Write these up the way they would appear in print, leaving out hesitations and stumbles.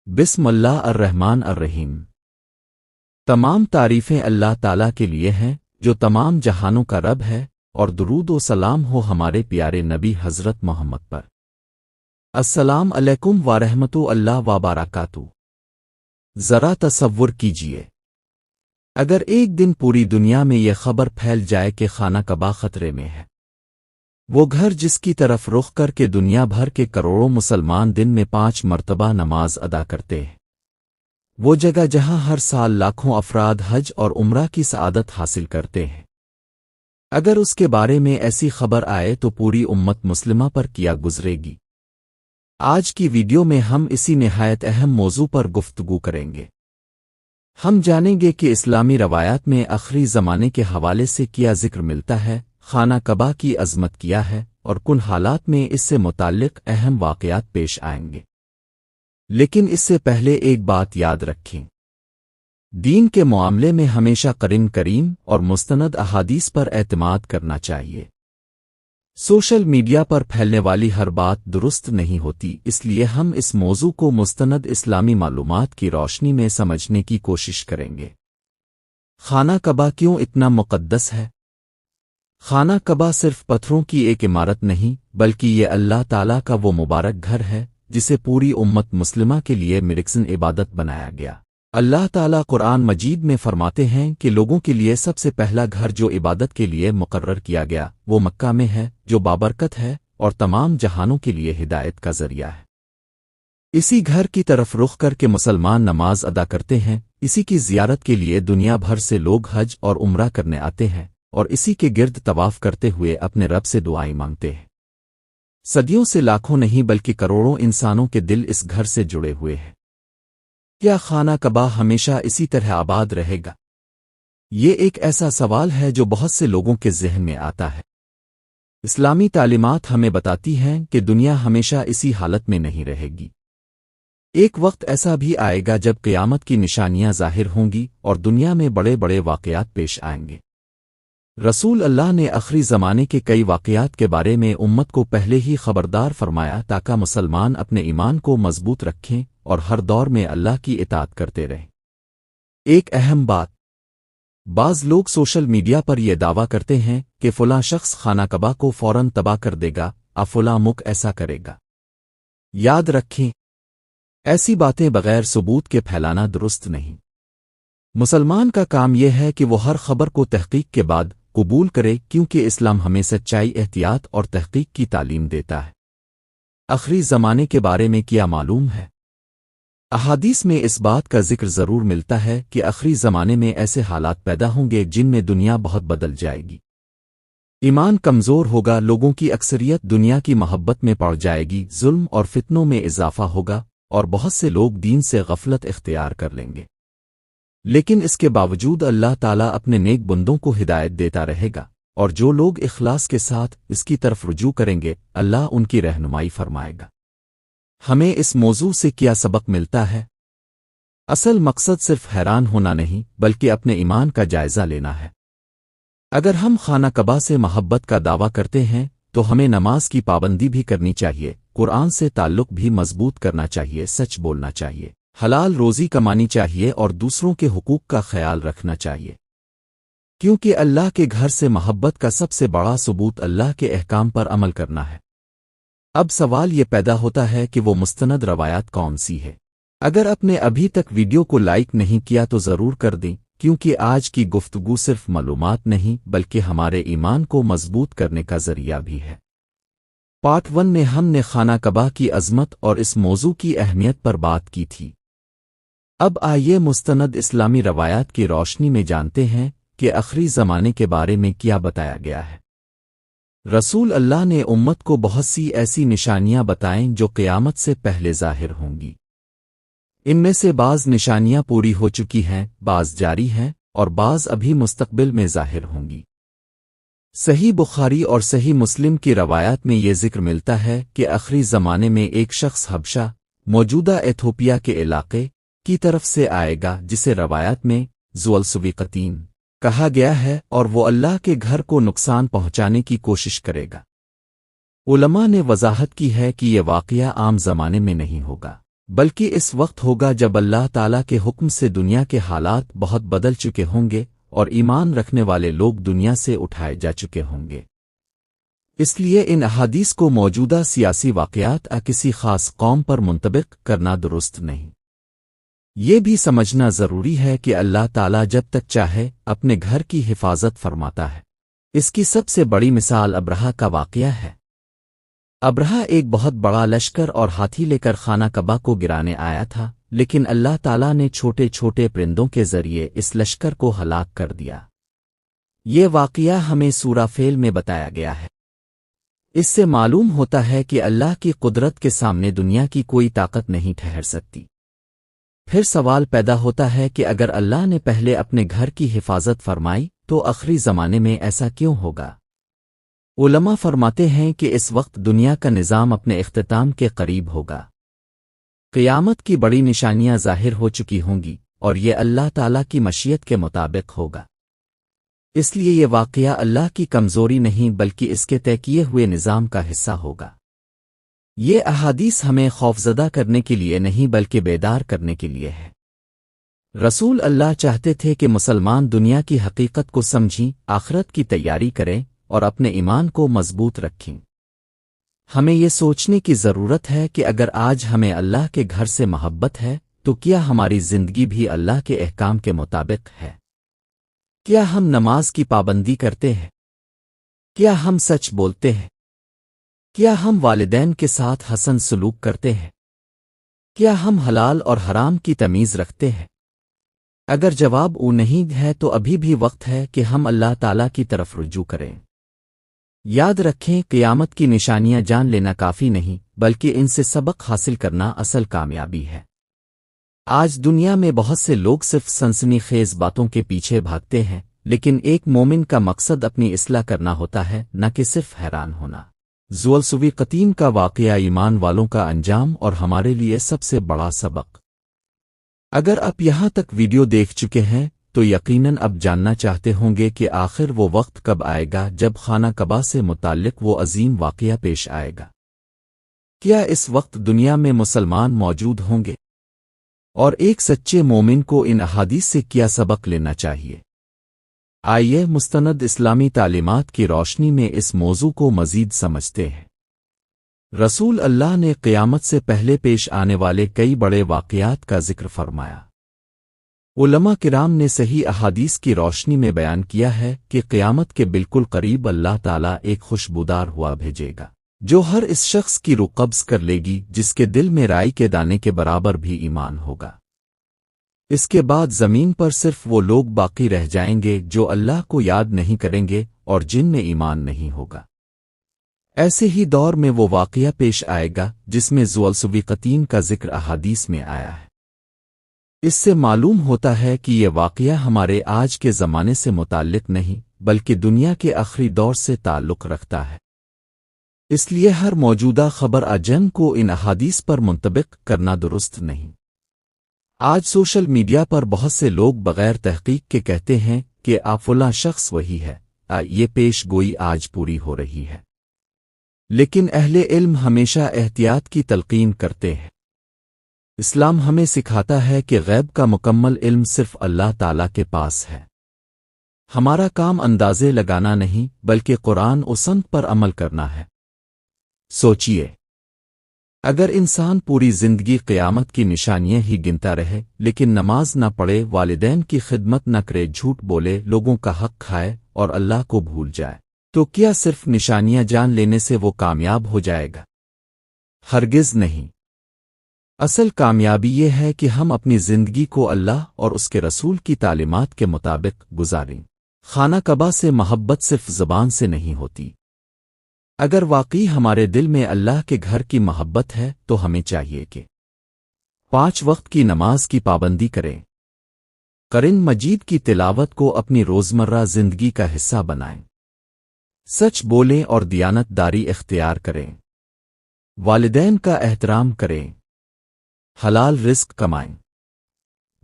بسم اللہ الرحمن الرحیم۔ تمام تعریفیں اللہ تعالیٰ کے لیے ہیں جو تمام جہانوں کا رب ہے، اور درود و سلام ہو ہمارے پیارے نبی حضرت محمد پر۔ السلام علیکم ورحمۃ اللہ وبرکاتہ۔ ذرا تصور کیجئے، اگر ایک دن پوری دنیا میں یہ خبر پھیل جائے کہ خانہ کعبہ خطرے میں ہے، وہ گھر جس کی طرف رخ کر کے دنیا بھر کے کروڑوں مسلمان دن میں 5 مرتبہ نماز ادا کرتے ہیں، وہ جگہ جہاں ہر سال لاکھوں افراد حج اور عمرہ کی سعادت حاصل کرتے ہیں، اگر اس کے بارے میں ایسی خبر آئے تو پوری امت مسلمہ پر کیا گزرے گی؟ آج کی ویڈیو میں ہم اسی نہایت اہم موضوع پر گفتگو کریں گے۔ ہم جانیں گے کہ اسلامی روایات میں آخری زمانے کے حوالے سے کیا ذکر ملتا ہے، خانہ کعبہ کی عظمت کیا ہے، اور کن حالات میں اس سے متعلق اہم واقعات پیش آئیں گے۔ لیکن اس سے پہلے ایک بات یاد رکھیں، دین کے معاملے میں ہمیشہ قرآن کریم اور مستند احادیث پر اعتماد کرنا چاہیے۔ سوشل میڈیا پر پھیلنے والی ہر بات درست نہیں ہوتی، اس لیے ہم اس موضوع کو مستند اسلامی معلومات کی روشنی میں سمجھنے کی کوشش کریں گے۔ خانہ کعبہ کیوں اتنا مقدس ہے؟ خانہ کعبہ صرف پتھروں کی ایک عمارت نہیں، بلکہ یہ اللہ تعالیٰ کا وہ مبارک گھر ہے جسے پوری امت مسلمہ کے لیے مرکزِ عبادت بنایا گیا۔ اللہ تعالیٰ قرآن مجید میں فرماتے ہیں کہ لوگوں کے لیے سب سے پہلا گھر جو عبادت کے لیے مقرر کیا گیا وہ مکہ میں ہے، جو بابرکت ہے اور تمام جہانوں کے لیے ہدایت کا ذریعہ ہے۔ اسی گھر کی طرف رخ کر کے مسلمان نماز ادا کرتے ہیں، اسی کی زیارت کے لیے دنیا بھر سے لوگ حج اور عمرہ کرنے آتے ہیں، اور اسی کے گرد طواف کرتے ہوئے اپنے رب سے دعائیں مانگتے ہیں۔ صدیوں سے لاکھوں نہیں بلکہ کروڑوں انسانوں کے دل اس گھر سے جڑے ہوئے ہیں۔ کیا خانہ کعبہ ہمیشہ اسی طرح آباد رہے گا؟ یہ ایک ایسا سوال ہے جو بہت سے لوگوں کے ذہن میں آتا ہے۔ اسلامی تعلیمات ہمیں بتاتی ہیں کہ دنیا ہمیشہ اسی حالت میں نہیں رہے گی۔ ایک وقت ایسا بھی آئے گا جب قیامت کی نشانیاں ظاہر ہوں گی اور دنیا میں بڑے بڑے واقعات پیش آئیں گے۔ رسول اللہ نے آخری زمانے کے کئی واقعات کے بارے میں امت کو پہلے ہی خبردار فرمایا تاکہ مسلمان اپنے ایمان کو مضبوط رکھیں اور ہر دور میں اللہ کی اطاعت کرتے رہیں۔ ایک اہم بات، بعض لوگ سوشل میڈیا پر یہ دعویٰ کرتے ہیں کہ فلاں شخص خانہ کعبہ کو فوراً تباہ کر دے گا، فلاں ملک ایسا کرے گا۔ یاد رکھیں، ایسی باتیں بغیر ثبوت کے پھیلانا درست نہیں۔ مسلمان کا کام یہ ہے کہ وہ ہر خبر کو تحقیق کے بعد قبول کرے، کیونکہ اسلام ہمیں سچائی، احتیاط اور تحقیق کی تعلیم دیتا ہے۔ آخری زمانے کے بارے میں کیا معلوم ہے؟ احادیث میں اس بات کا ذکر ضرور ملتا ہے کہ آخری زمانے میں ایسے حالات پیدا ہوں گے جن میں دنیا بہت بدل جائے گی۔ ایمان کمزور ہوگا، لوگوں کی اکثریت دنیا کی محبت میں پڑ جائے گی، ظلم اور فتنوں میں اضافہ ہوگا، اور بہت سے لوگ دین سے غفلت اختیار کر لیں گے۔ لیکن اس کے باوجود اللہ تعالیٰ اپنے نیک بندوں کو ہدایت دیتا رہے گا، اور جو لوگ اخلاص کے ساتھ اس کی طرف رجوع کریں گے اللہ ان کی رہنمائی فرمائے گا۔ ہمیں اس موضوع سے کیا سبق ملتا ہے؟ اصل مقصد صرف حیران ہونا نہیں بلکہ اپنے ایمان کا جائزہ لینا ہے۔ اگر ہم خانہ کعبہ سے محبت کا دعویٰ کرتے ہیں تو ہمیں نماز کی پابندی بھی کرنی چاہیے، قرآن سے تعلق بھی مضبوط کرنا چاہیے، سچ بولنا چاہیے، حلال روزی کمانی چاہیے اور دوسروں کے حقوق کا خیال رکھنا چاہیے، کیونکہ اللہ کے گھر سے محبت کا سب سے بڑا ثبوت اللہ کے احکام پر عمل کرنا ہے۔ اب سوال یہ پیدا ہوتا ہے کہ وہ مستند روایات کون سی ہے؟ اگر اپنے ابھی تک ویڈیو کو لائک نہیں کیا تو ضرور کر دیں، کیونکہ آج کی گفتگو صرف معلومات نہیں بلکہ ہمارے ایمان کو مضبوط کرنے کا ذریعہ بھی ہے۔ پارٹ 1 میں ہم نے خانہ کعبہ کی عظمت اور اس موضوع کی اہمیت پر بات کی تھی۔ اب آئیے مستند اسلامی روایات کی روشنی میں جانتے ہیں کہ آخری زمانے کے بارے میں کیا بتایا گیا ہے۔ رسول اللہ نے امت کو بہت سی ایسی نشانیاں بتائیں جو قیامت سے پہلے ظاہر ہوں گی۔ ان میں سے بعض نشانیاں پوری ہو چکی ہیں، بعض جاری ہیں، اور بعض ابھی مستقبل میں ظاہر ہوں گی۔ صحیح بخاری اور صحیح مسلم کی روایات میں یہ ذکر ملتا ہے کہ آخری زمانے میں ایک شخص حبشہ، موجودہ ایتھوپیا کے علاقے، کی طرف سے آئے گا جسے روایات میں ذو السویقتین کہا گیا ہے، اور وہ اللہ کے گھر کو نقصان پہنچانے کی کوشش کرے گا۔ علماء نے وضاحت کی ہے کہ یہ واقعہ عام زمانے میں نہیں ہوگا۔ بلکہ اس وقت ہوگا جب اللہ تعالیٰ کے حکم سے دنیا کے حالات بہت بدل چکے ہوں گے اور ایمان رکھنے والے لوگ دنیا سے اٹھائے جا چکے ہوں گے۔ اس لیے ان احادیث کو موجودہ سیاسی واقعات کسی خاص قوم پر منطبق کرنا درست نہیں۔ یہ بھی سمجھنا ضروری ہے کہ اللہ تعالیٰ جب تک چاہے اپنے گھر کی حفاظت فرماتا ہے۔ اس کی سب سے بڑی مثال ابرہہ کا واقعہ ہے۔ ابرہہ ایک بہت بڑا لشکر اور ہاتھی لے کر خانہ کعبہ کو گرانے آیا تھا، لیکن اللہ تعالیٰ نے چھوٹے چھوٹے پرندوں کے ذریعے اس لشکر کو ہلاک کر دیا۔ یہ واقعہ ہمیں سورہ فیل میں بتایا گیا ہے۔ اس سے معلوم ہوتا ہے کہ اللہ کی قدرت کے سامنے دنیا کی کوئی طاقت نہیں ٹھہر سکتی۔ پھر سوال پیدا ہوتا ہے کہ اگر اللہ نے پہلے اپنے گھر کی حفاظت فرمائی تو آخری زمانے میں ایسا کیوں ہوگا؟ علماء فرماتے ہیں کہ اس وقت دنیا کا نظام اپنے اختتام کے قریب ہوگا۔ قیامت کی بڑی نشانیاں ظاہر ہو چکی ہوں گی اور یہ اللہ تعالیٰ کی مشیت کے مطابق ہوگا۔ اس لیے یہ واقعہ اللہ کی کمزوری نہیں بلکہ اس کے طے کیے ہوئے نظام کا حصہ ہوگا۔ یہ احادیث ہمیں خوفزدہ کرنے کے لیے نہیں بلکہ بیدار کرنے کے لیے ہے۔ رسول اللہ چاہتے تھے کہ مسلمان دنیا کی حقیقت کو سمجھیں، آخرت کی تیاری کریں اور اپنے ایمان کو مضبوط رکھیں۔ ہمیں یہ سوچنے کی ضرورت ہے کہ اگر آج ہمیں اللہ کے گھر سے محبت ہے تو کیا ہماری زندگی بھی اللہ کے احکام کے مطابق ہے؟ کیا ہم نماز کی پابندی کرتے ہیں؟ کیا ہم سچ بولتے ہیں؟ کیا ہم والدین کے ساتھ حسن سلوک کرتے ہیں؟ کیا ہم حلال اور حرام کی تمیز رکھتے ہیں؟ اگر جواب او نہیں ہے تو ابھی بھی وقت ہے کہ ہم اللہ تعالیٰ کی طرف رجوع کریں۔ یاد رکھیں، قیامت کی نشانیاں جان لینا کافی نہیں بلکہ ان سے سبق حاصل کرنا اصل کامیابی ہے۔ آج دنیا میں بہت سے لوگ صرف سنسنی خیز باتوں کے پیچھے بھاگتے ہیں، لیکن ایک مومن کا مقصد اپنی اصلاح کرنا ہوتا ہے، نہ کہ صرف حیران ہونا۔ ذوالسویقتین کا واقعہ ایمان والوں کا انجام اور ہمارے لیے سب سے بڑا سبق۔ اگر آپ یہاں تک ویڈیو دیکھ چکے ہیں تو یقیناً اب جاننا چاہتے ہوں گے کہ آخر وہ وقت کب آئے گا جب خانہ کعبہ سے متعلق وہ عظیم واقعہ پیش آئے گا۔ کیا اس وقت دنیا میں مسلمان موجود ہوں گے؟ اور ایک سچے مومن کو ان احادیث سے کیا سبق لینا چاہیے؟ آئیے مستند اسلامی تعلیمات کی روشنی میں اس موضوع کو مزید سمجھتے ہیں۔ رسول اللہ نے قیامت سے پہلے پیش آنے والے کئی بڑے واقعات کا ذکر فرمایا۔ علماء کرام نے صحیح احادیث کی روشنی میں بیان کیا ہے کہ قیامت کے بالکل قریب اللہ تعالیٰ ایک خوشبودار ہوا بھیجے گا جو ہر اس شخص کی روح قبض کر لے گی جس کے دل میں رائی کے دانے کے برابر بھی ایمان ہوگا۔ اس کے بعد زمین پر صرف وہ لوگ باقی رہ جائیں گے جو اللہ کو یاد نہیں کریں گے اور جن میں ایمان نہیں ہوگا۔ ایسے ہی دور میں وہ واقعہ پیش آئے گا جس میں ذوالسویقتین کا ذکر احادیث میں آیا ہے۔ اس سے معلوم ہوتا ہے کہ یہ واقعہ ہمارے آج کے زمانے سے متعلق نہیں بلکہ دنیا کے آخری دور سے تعلق رکھتا ہے۔ اس لیے ہر موجودہ خبر جنگ کو ان احادیث پر منطبق کرنا درست نہیں۔ آج سوشل میڈیا پر بہت سے لوگ بغیر تحقیق کے کہتے ہیں کہ فلاں شخص وہی ہے، یہ پیش گوئی آج پوری ہو رہی ہے، لیکن اہل علم ہمیشہ احتیاط کی تلقین کرتے ہیں۔ اسلام ہمیں سکھاتا ہے کہ غیب کا مکمل علم صرف اللہ تعالیٰ کے پاس ہے۔ ہمارا کام اندازے لگانا نہیں بلکہ قرآن و سنت پر عمل کرنا ہے۔ سوچئے، اگر انسان پوری زندگی قیامت کی نشانیاں ہی گنتا رہے لیکن نماز نہ پڑھے، والدین کی خدمت نہ کرے، جھوٹ بولے، لوگوں کا حق کھائے اور اللہ کو بھول جائے، تو کیا صرف نشانیاں جان لینے سے وہ کامیاب ہو جائے گا؟ ہرگز نہیں۔ اصل کامیابی یہ ہے کہ ہم اپنی زندگی کو اللہ اور اس کے رسول کی تعلیمات کے مطابق گزاریں۔ خانہ کعبہ سے محبت صرف زبان سے نہیں ہوتی۔ اگر واقعی ہمارے دل میں اللہ کے گھر کی محبت ہے تو ہمیں چاہیے کہ 5 وقت کی نماز کی پابندی کریں، قرآن مجید کی تلاوت کو اپنی روزمرہ زندگی کا حصہ بنائیں، سچ بولیں اور دیانت داری اختیار کریں، والدین کا احترام کریں، حلال رزق کمائیں،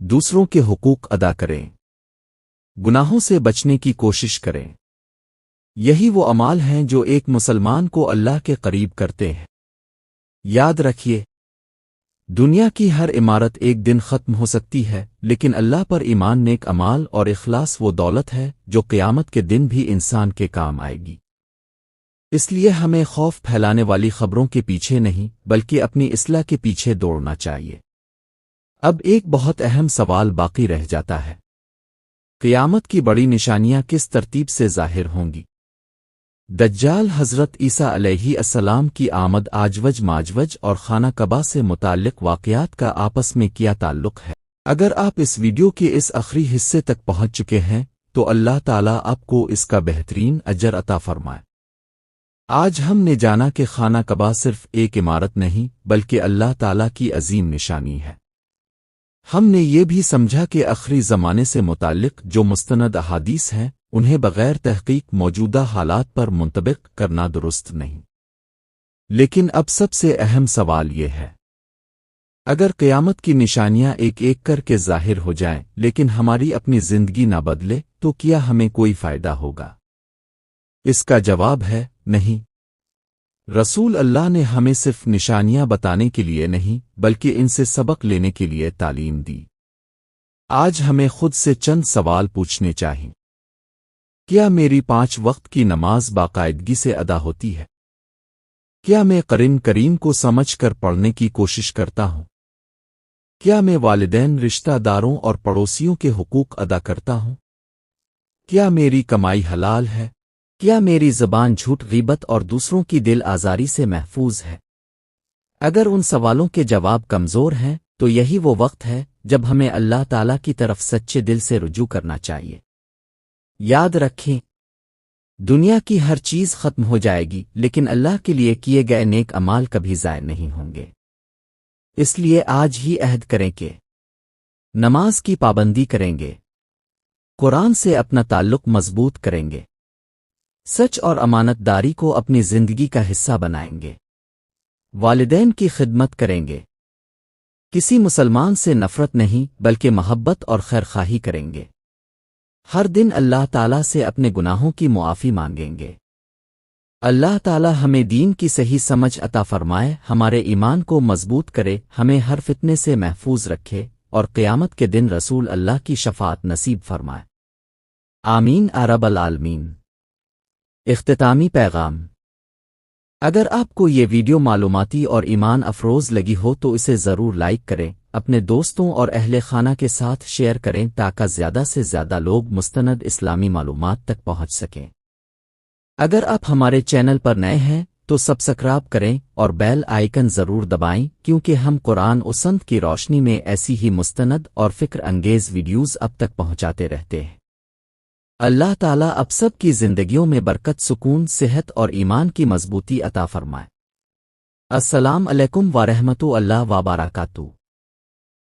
دوسروں کے حقوق ادا کریں، گناہوں سے بچنے کی کوشش کریں۔ یہی وہ اعمال ہیں جو ایک مسلمان کو اللہ کے قریب کرتے ہیں۔ یاد رکھیے، دنیا کی ہر عمارت ایک دن ختم ہو سکتی ہے، لیکن اللہ پر ایمان، نیک اعمال اور اخلاص وہ دولت ہے جو قیامت کے دن بھی انسان کے کام آئے گی۔ اس لیے ہمیں خوف پھیلانے والی خبروں کے پیچھے نہیں بلکہ اپنی اصلاح کے پیچھے دوڑنا چاہیے۔ اب ایک بہت اہم سوال باقی رہ جاتا ہے، قیامت کی بڑی نشانیاں کس ترتیب سے ظاہر ہوں گی؟ دجال حضرت عیسیٰ علیہ السلام کی آمد، آجوج ماجوج اور خانہ کعبہ سے متعلق واقعات کا آپس میں کیا تعلق ہے؟ اگر آپ اس ویڈیو کے اس آخری حصے تک پہنچ چکے ہیں تو اللہ تعالیٰ آپ کو اس کا بہترین اجر عطا فرمائے۔ آج ہم نے جانا کہ خانہ کعبہ صرف ایک عمارت نہیں بلکہ اللہ تعالیٰ کی عظیم نشانی ہے۔ ہم نے یہ بھی سمجھا کہ آخری زمانے سے متعلق جو مستند احادیث ہیں انہیں بغیر تحقیق موجودہ حالات پر منطبق کرنا درست نہیں۔ لیکن اب سب سے اہم سوال یہ ہے، اگر قیامت کی نشانیاں ایک ایک کر کے ظاہر ہو جائیں لیکن ہماری اپنی زندگی نہ بدلے تو کیا ہمیں کوئی فائدہ ہوگا؟ اس کا جواب ہے نہیں۔ رسول اللہ نے ہمیں صرف نشانیاں بتانے کے لیے نہیں بلکہ ان سے سبق لینے کے لیے تعلیم دی۔ آج ہمیں خود سے چند سوال پوچھنے چاہیے۔ کیا میری 5 وقت کی نماز باقاعدگی سے ادا ہوتی ہے؟ کیا میں قرآن کریم کو سمجھ کر پڑھنے کی کوشش کرتا ہوں؟ کیا میں والدین، رشتہ داروں اور پڑوسیوں کے حقوق ادا کرتا ہوں؟ کیا میری کمائی حلال ہے؟ کیا میری زبان جھوٹ، غیبت اور دوسروں کی دل آزاری سے محفوظ ہے؟ اگر ان سوالوں کے جواب کمزور ہیں تو یہی وہ وقت ہے جب ہمیں اللہ تعالیٰ کی طرف سچے دل سے رجوع کرنا چاہیے۔ یاد رکھیں، دنیا کی ہر چیز ختم ہو جائے گی لیکن اللہ کے لیے کیے گئے نیک اعمال کبھی ضائع نہیں ہوں گے۔ اس لیے آج ہی عہد کریں کہ نماز کی پابندی کریں گے، قرآن سے اپنا تعلق مضبوط کریں گے، سچ اور امانت داری کو اپنی زندگی کا حصہ بنائیں گے، والدین کی خدمت کریں گے، کسی مسلمان سے نفرت نہیں بلکہ محبت اور خیرخواہی کریں گے، ہر دن اللہ تعالیٰ سے اپنے گناہوں کی معافی مانگیں گے۔ اللہ تعالیٰ ہمیں دین کی صحیح سمجھ عطا فرمائے، ہمارے ایمان کو مضبوط کرے، ہمیں ہر فتنے سے محفوظ رکھے اور قیامت کے دن رسول اللہ کی شفاعت نصیب فرمائے۔ آمین رب العالمین۔ اختتامی پیغام۔ اگر آپ کو یہ ویڈیو معلوماتی اور ایمان افروز لگی ہو تو اسے ضرور لائک کریں، اپنے دوستوں اور اہل خانہ کے ساتھ شیئر کریں تاکہ زیادہ سے زیادہ لوگ مستند اسلامی معلومات تک پہنچ سکیں۔ اگر آپ ہمارے چینل پر نئے ہیں تو سبسکرائب کریں اور بیل آئیکن ضرور دبائیں کیونکہ ہم قرآن و سنت کی روشنی میں ایسی ہی مستند اور فکر انگیز ویڈیوز اب تک پہنچاتے رہتے ہیں۔ اللہ تعالیٰ اب سب کی زندگیوں میں برکت، سکون، صحت اور ایمان کی مضبوطی عطا فرمائے۔ السلام علیکم ورحمۃ اللہ وبرکاتہ۔